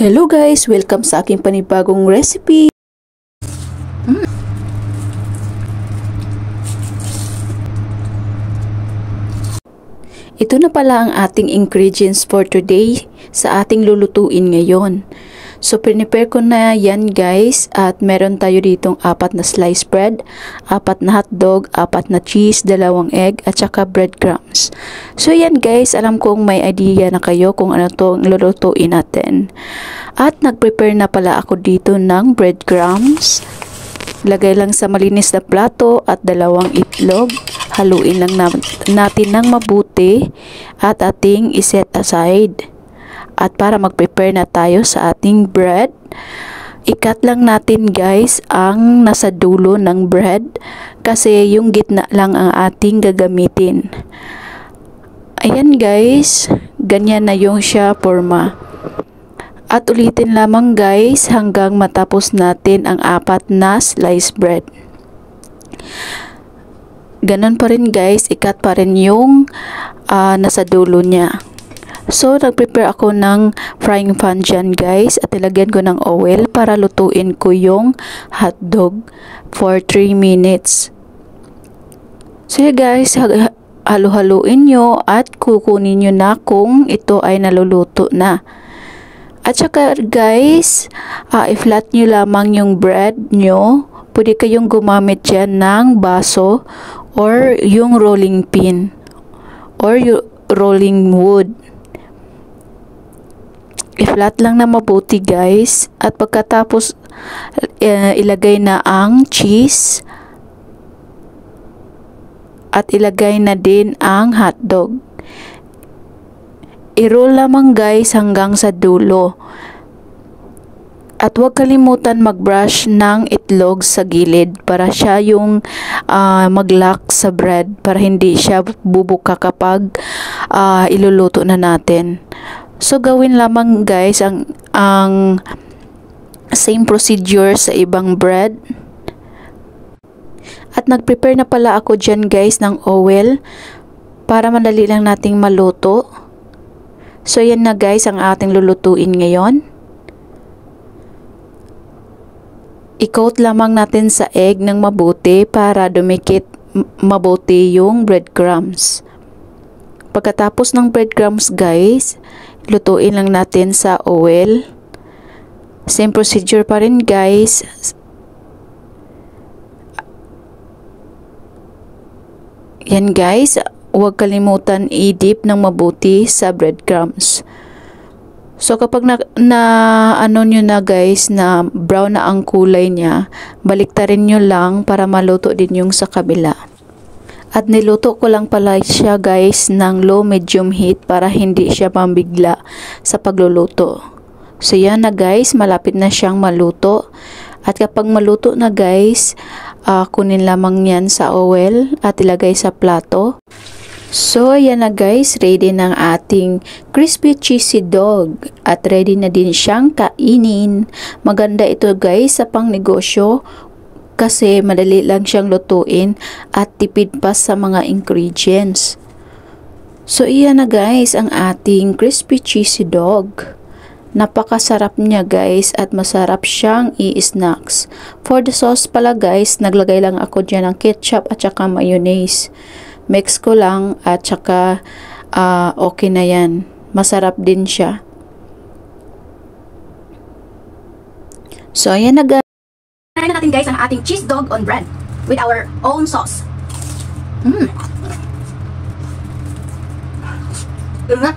Hello guys! Welcome sa aking panibagong recipe! Ito na pala ang ating ingredients for today sa ating lulutuin ngayon. So, prepare ko na yan guys at meron tayo ditong 4 na sliced bread, 4 na hotdog, 4 na cheese, 2 egg at saka breadcrumbs. So, yan guys, alam kong may idea na kayo kung ano itong lulutuin natin. At nag-prepare na pala ako dito ng breadcrumbs. Lagay lang sa malinis na plato at 2 itlog. Haluin lang natin ng mabuti at ating iset aside. At para mag-prepare na tayo sa ating bread, i-cut lang natin guys ang nasa dulo ng bread kasi yung gitna lang ang ating gagamitin. Ayan guys, ganyan na yung siya forma. At ulitin lamang guys hanggang matapos natin ang 4 na sliced bread. Ganon pa rin guys, i-cut pa rin yung nasa dulo niya. So, nag-prepare ako ng frying pan dyan guys at ilagyan ko ng oil para lutuin ko yung hotdog for 3 minutes. So guys, halu-haluin nyo at kukunin nyo na kung ito ay naluluto na. At saka guys, i-flat nyo lamang yung bread nyo. Pwede kayong gumamit dyan ng baso or yung rolling pin or yung rolling wood. I-flat lang na mabuti guys at pagkatapos ilagay na ang cheese at ilagay na din ang hotdog. I-roll lamang guys hanggang sa dulo. At huwag kalimutan mag-brush ng itlog sa gilid para siya yung mag-lock sa bread para hindi siya bubuka kapag iluluto na natin. So gawin lamang guys ang same procedure sa ibang bread. At nag-prepare na pala ako dyan guys ng oil para madali lang nating maluto. So yan na guys ang ating lulutuin ngayon. I-coat lamang natin sa egg ng mabuti para dumikit mabuti yung breadcrumbs. Pagkatapos ng breadcrumbs guys, lutuin lang natin sa oil. Same procedure pa rin guys. Yan guys, huwag kalimutan i-dip ng mabuti sa breadcrumbs. So kapag ano nyo na guys na brown na ang kulay niya, baliktarin nyo lang para maluto din yung sa kabila. At niluto ko lang pala siya guys ng low medium heat para hindi siya mabigla sa pagluluto. So yan na guys, malapit na siyang maluto. At kapag maluto na guys, kunin lamang yan sa oil at ilagay sa plato. So ayan na guys, ready ng ating crispy cheesy dog at ready na din siyang kainin. Maganda ito guys sa pangnegosyo kasi madali lang siyang lutuin at tipid pa sa mga ingredients. So iyan na guys ang ating crispy cheesy dog. Napakasarap niya guys at masarap siyang i-snacks. For the sauce pala guys, naglagay lang ako dyan ng ketchup at saka mayonnaise. Mix ko lang at saka okay na yan. Masarap din siya. So ayan na guys. Try na natin guys ang ating cheese dog on bread with our own sauce. Diba?